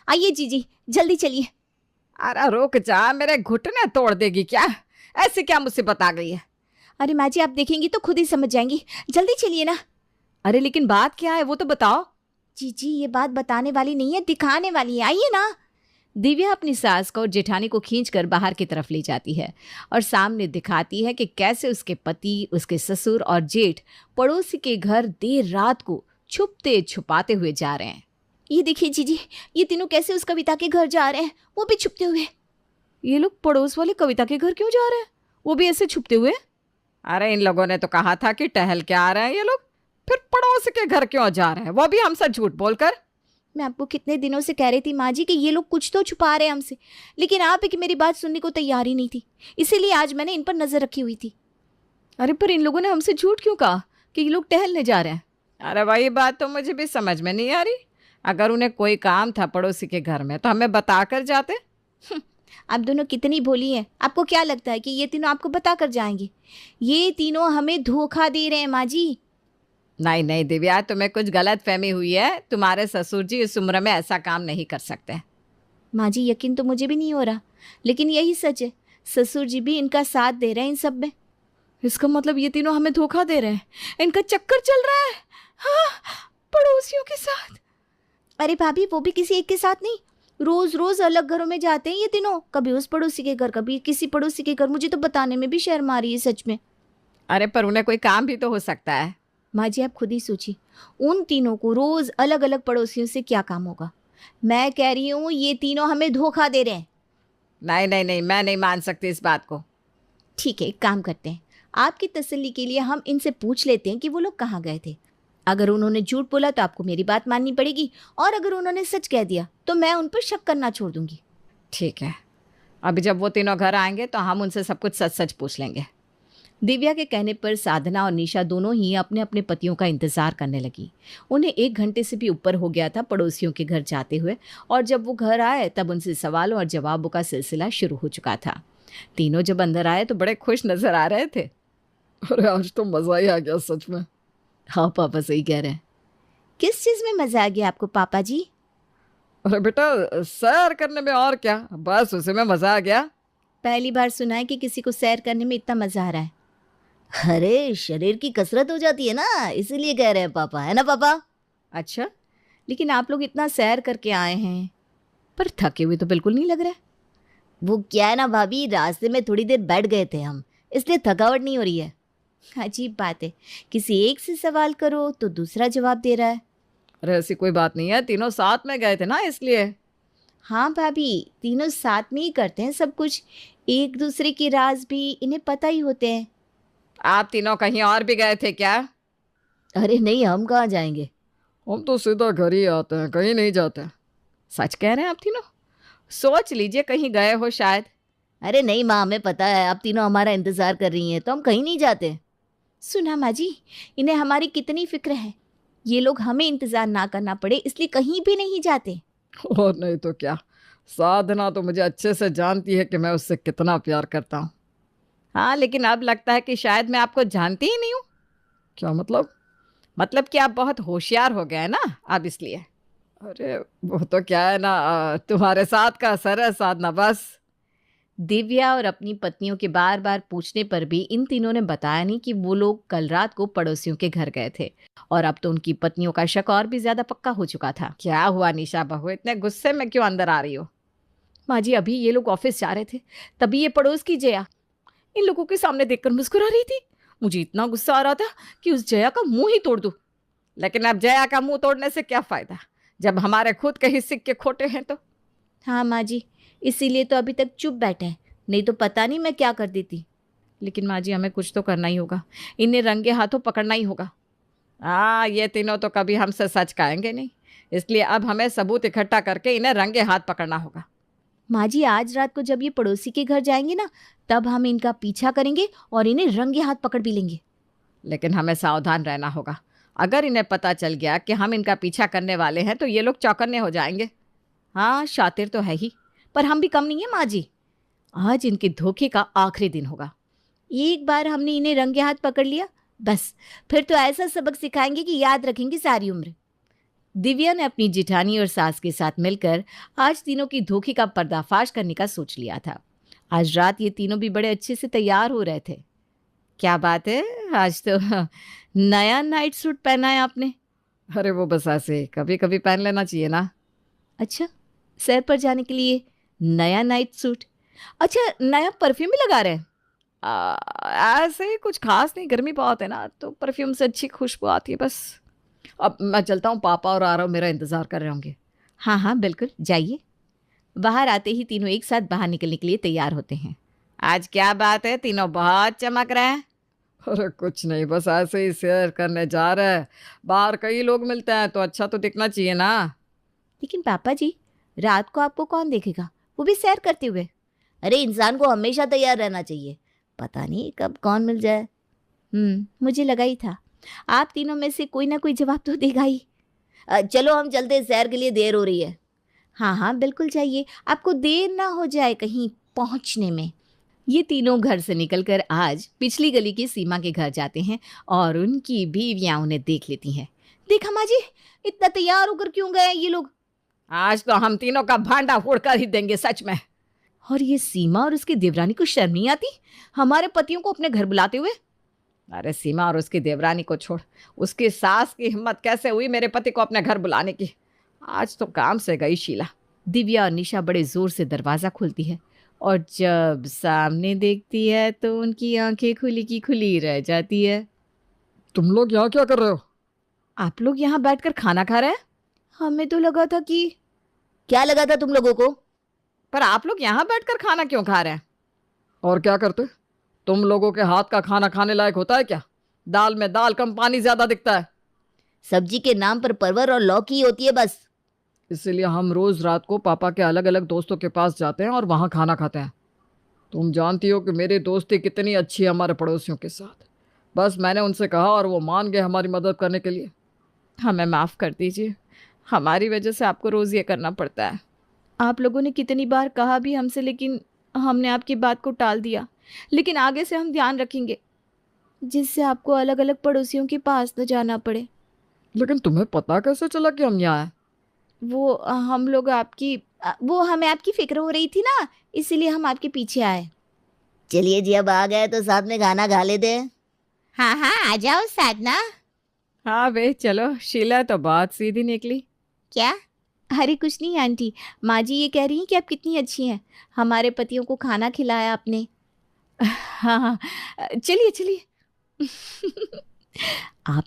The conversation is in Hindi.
आइए जीजी, जल्दी चलिए। अरे रुक जा, मेरे घुटने तोड़ देगी क्या? ऐसी क्या मुसीबत आ गई है? अरे माँ जी, आप देखेंगी तो खुद ही समझ जाएंगी, जल्दी चलिए ना। अरे लेकिन बात क्या है वो तो बताओ। जीजी ये बात बताने वाली नहीं है, दिखाने वाली है, आइए ना। दिव्या अपनी सास को और जेठानी को खींचकर बाहर की तरफ ले जाती है और सामने दिखाती है कि कैसे उसके पति, उसके ससुर और जेठ पड़ोसी के घर देर रात को छुपते छुपाते हुए जा रहे हैं। ये देखिए जीजी, ये तीनों कैसे उस कविता के घर जा रहे हैं, वो भी छुपते हुए। ये लोग पड़ोस वाले कविता के घर क्यों जा रहे हैं, वो भी ऐसे छुपते हुए? अरे इन लोगों ने तो कहा था कि टहल के आ रहे हैं ये लोग, फिर पड़ोस के घर क्यों जा रहे हैं, वो भी हमसे झूठ बोलकर। मैं आपको कितने दिनों से कह रही थी माँ जी कि ये लोग कुछ तो छुपा रहे हैं हमसे, लेकिन आप है कि मेरी बात सुनने को तैयार ही नहीं थी, इसीलिए आज मैंने इन पर नजर रखी हुई थी। अरे पर इन लोगों ने हमसे झूठ क्यों कहा कि ये लोग टहलने जा रहे हैं? अरे वही बात तो मुझे भी समझ में नहीं आ रही। अगर उन्हें कोई काम था पड़ोसी के घर में तो हमें बता कर जाते। आप दोनों कितनी भोली हैं, आपको क्या लगता है कि ये तीनों आपको बता कर जाएंगे? ये तीनों हमें धोखा दे रहे हैं माँ जी। नहीं नहीं दिव्या, तुम्हें कुछ गलत फहमी हुई है। तुम्हारे ससुर जी इस उम्र में ऐसा काम नहीं कर सकते। माँ जी यकीन तो मुझे भी नहीं हो रहा, लेकिन यही सच है, ससुर जी भी इनका साथ दे रहे हैं इन सब में। इसका मतलब ये तीनों हमें धोखा दे रहे हैं, इनका चक्कर चल रहा है। हाँ, पड़ोसियों के साथ। अरे भाभी वो भी किसी एक के साथ नहीं, रोज रोज अलग घरों में जाते हैं ये तीनों, कभी उस पड़ोसी के घर कभी किसी पड़ोसी के घर। मुझे तो बताने में भी शर्म आ रही है सच में। अरे पर उन्हें कोई काम भी तो हो सकता है। माँ जी आप खुद ही सोचिए, उन तीनों को रोज अलग अलग पड़ोसियों से क्या काम होगा। मैं कह रही हूँ ये तीनों हमें धोखा दे रहे हैं। नहीं नहीं नहीं, मैं नहीं मान सकती इस बात को। ठीक है, एक काम करते हैं, आपकी तसल्ली के लिए हम इनसे पूछ लेते हैं कि वो लोग कहाँ गए थे। अगर उन्होंने झूठ बोला तो आपको मेरी बात माननी पड़ेगी, और अगर उन्होंने सच कह दिया तो मैं उन पर शक करना छोड़ दूंगी। ठीक है, अभी जब वो तीनों घर आएंगे तो हम उनसे सब कुछ सच सच पूछ लेंगे। दिव्या के कहने पर साधना और निशा दोनों ही अपने अपने पतियों का इंतजार करने लगी। उन्हें 1 घंटे से भी ऊपर हो गया था पड़ोसियों के घर जाते हुए, और जब वो घर आए तब उनसे सवालों और जवाबों का सिलसिला शुरू हो चुका था। तीनों जब अंदर आए तो बड़े खुश नजर आ रहे थे। अरे आज तो मज़ा ही आ गया सच में। हाँ पापा सही कह रहे हैं। किस चीज़ में मजा आ गया आपको पापा जी? अरे बेटा सैर करने में, और क्या, बस उसी में मज़ा आ गया। पहली बार सुना है कि किसी को सैर करने में इतना मजा आ रहा है। अरे शरीर की कसरत हो जाती है ना, इसीलिए कह रहे हैं पापा, है ना पापा? अच्छा, लेकिन आप लोग इतना सैर करके आए हैं पर थके हुए तो बिल्कुल नहीं लग रहे। वो क्या है ना भाभी, रास्ते में थोड़ी देर बैठ गए थे हम, इसलिए थकावट नहीं हो रही है। अजीब बात है, किसी एक से सवाल करो तो दूसरा जवाब दे रहा है। अरे ऐसी कोई बात नहीं है, तीनों साथ में गए थे ना इसलिए। हाँ भाभी, तीनों साथ में ही करते हैं सब कुछ, एक दूसरे के राज भी इन्हें पता ही होते हैं। आप तीनों कहीं और भी गए थे क्या? अरे नहीं, हम कहाँ जाएंगे, हम तो सीधा घर ही आते हैं, कहीं नहीं जाते। सच कह रहे हैं आप तीनों? सोच लीजिए कहीं गए हो शायद। अरे नहीं माँ, हमें पता है आप तीनों हमारा इंतजार कर रही हैं, तो हम कहीं नहीं जाते। सुना माँ जी, इन्हें हमारी कितनी फिक्र है, ये लोग हमें इंतजार ना करना पड़े इसलिए कहीं भी नहीं जाते। और नहीं तो क्या, साधना तो मुझे अच्छे से जानती है कि मैं उससे कितना प्यार करता हूँ। हाँ लेकिन अब लगता है कि शायद मैं आपको जानती ही नहीं हूँ। क्या मतलब? मतलब कि आप बहुत होशियार हो गए हैं ना अब, इसलिए। अरे वो तो क्या है ना, तुम्हारे साथ का असर है साधना, बस। दिव्या और अपनी पत्नियों के बार बार पूछने पर भी इन तीनों ने बताया नहीं कि वो लोग कल रात को पड़ोसियों के घर गए थे, और अब तो उनकी पत्नियों का शक और भी ज्यादा पक्का हो चुका था। क्या हुआ निशा बहू, इतने गुस्से में क्यों अंदर आ रही हो? माँ जी अभी ये लोग ऑफिस जा रहे थे, तभी ये पड़ोस की जया इन लोगों के सामने देखकर मुस्कुरा रही थी। मुझे इतना गुस्सा आ रहा था कि उस जया का मुंह ही तोड़ दूं। लेकिन अब जया का मुंह तोड़ने से क्या फायदा, जब हमारे खुद के ही सिक्के खोटे हैं तो। हाँ माँ जी, इसीलिए तो अभी तक चुप बैठे हैं, नहीं तो पता नहीं मैं क्या कर देती। लेकिन माँ जी हमें कुछ तो करना ही होगा, इन्हें रंगे हाथों पकड़ना ही होगा। हाँ ये तीनों तो कभी हमसे सच कहेंगे नहीं, इसलिए अब हमें सबूत इकट्ठा करके इन्हें रंगे हाथ पकड़ना होगा। माँ जी आज रात को जब ये पड़ोसी के घर जाएंगे ना, तब हम इनका पीछा करेंगे और इन्हें रंगे हाथ पकड़ भी लेंगे। लेकिन हमें सावधान रहना होगा, अगर इन्हें पता चल गया कि हम इनका पीछा करने वाले हैं तो ये लोग चौकन्ने हो जाएंगे। हाँ शातिर तो है ही, पर हम भी कम नहीं है माँ जी। आज इनके धोखे का आखिरी दिन होगा। एक बार हमने इन्हें रंगे हाथ पकड़ लिया, बस फिर तो ऐसा सबक सिखाएंगे कि याद रखेंगे सारी उम्र। दिव्या ने अपनी जिठानी और सास के साथ मिलकर आज तीनों की धोखे का पर्दाफाश करने का सोच लिया था। आज रात ये तीनों भी बड़े अच्छे से तैयार हो रहे थे। क्या बात है, आज तो नया नाइट सूट पहना है आपने? अरे वो बस ऐसे कभी कभी पहन लेना चाहिए ना। अच्छा, सैर पर जाने के लिए नया नाइट सूट? अच्छा, नया परफ्यूम भी लगा रहे हैं? ऐसे ही कुछ खास नहीं, गर्मी बहुत है ना तो परफ्यूम से अच्छी खुशबू आती है बस। अब मैं चलता हूँ, पापा और आरव मेरा इंतजार कर रहे होंगे। हाँ हाँ बिल्कुल, जाइए। बाहर आते ही तीनों एक साथ बाहर निकलने के लिए तैयार होते हैं। आज क्या बात है, तीनों बहुत चमक रहे हैं। अरे कुछ नहीं, बस ऐसे ही सैर करने जा रहे हैं। बाहर कई लोग मिलते हैं तो अच्छा तो दिखना चाहिए ना। लेकिन पापा जी, रात को आपको कौन देखेगा, वो भी सैर करते हुए? अरे इंसान को हमेशा तैयार रहना चाहिए, पता नहीं कब कौन मिल जाए। मुझे लगा ही था, आप तीनों में से कोई ना कोई जवाब तो देगा ही। चलो हम चलते हैं, सैर के लिए देर हो रही है। हाँ हाँ बिल्कुल जाइए, आपको देर ना हो जाए कहीं पहुंचने में। ये तीनों घर से निकलकर आज पिछली गली की सीमा के घर जाते हैं और उनकी बीवियां उन्हें देख लेती हैं। देख अम्मा जी, इतना तैयार होकर क्यों गए ये लोग? आज तो हम तीनों का भांडा फोड़ कर ही देंगे सच में। और ये सीमा और उसकी देवरानी को शर्म नहीं आती हमारे पतियों को अपने घर बुलाते हुए? अरे सीमा और उसकी देवरानी को छोड़, उसकी सास की हिम्मत कैसे हुई मेरे पति को अपने घर बुलाने की। आज तो काम से गई शीला। दिव्या और निशा बड़े जोर से दरवाजा खोलती है और जब सामने देखती है तो उनकी आंखें खुली की खुली रह जाती है। तुम लोग यहाँ क्या कर रहे हो? आप लोग यहाँ बैठकर खाना खा रहे हैं? हमें तो लगा था कि... क्या लगा था तुम लोगों को? पर आप लोग यहाँ बैठकर खाना क्यों खा रहे हैं? और क्या करते? तुम लोगों के हाथ का खाना खाने लायक होता है क्या? दाल में दाल कम, पानी ज्यादा दिखता है। सब्जी के नाम पर परवर और लौकी होती है बस। इसीलिए हम रोज रात को पापा के अलग अलग दोस्तों के पास जाते हैं और वहाँ खाना खाते हैं। तुम जानती हो कि मेरी दोस्ती कितनी अच्छी है हमारे पड़ोसियों के साथ। बस मैंने उनसे कहा और वो मान गए हमारी मदद करने के लिए। हमें माफ़ कर दीजिए, हमारी वजह से आपको रोज़ ये करना पड़ता है। आप लोगों ने कितनी बार कहा भी हमसे, लेकिन हमने आपकी बात को टाल दिया। लेकिन आगे से हम ध्यान रखेंगे जिससे आपको अलग अलग पड़ोसियों के पास न जाना पड़े। लेकिन तुम्हें पता कैसे चला कि हम यहाँ आए? वो हम लोग आपकी वो हमें आपकी फिक्र हो रही थी ना, इसीलिए हम आपके पीछे आए। चलिए जी, अब आ गए तो साथ में खाना खा लेते हैं। हाँ हाँ आ जाओ साधना। हाँ वे चलो, शीला तो बहुत सीधी निकली। क्या? अरे कुछ नहीं आंटी, माँ जी ये कह रही हैं कि आप कितनी अच्छी हैं, हमारे पतियों को खाना खिलाया आपने। हाँ हाँ, चलिए चलिए। आपने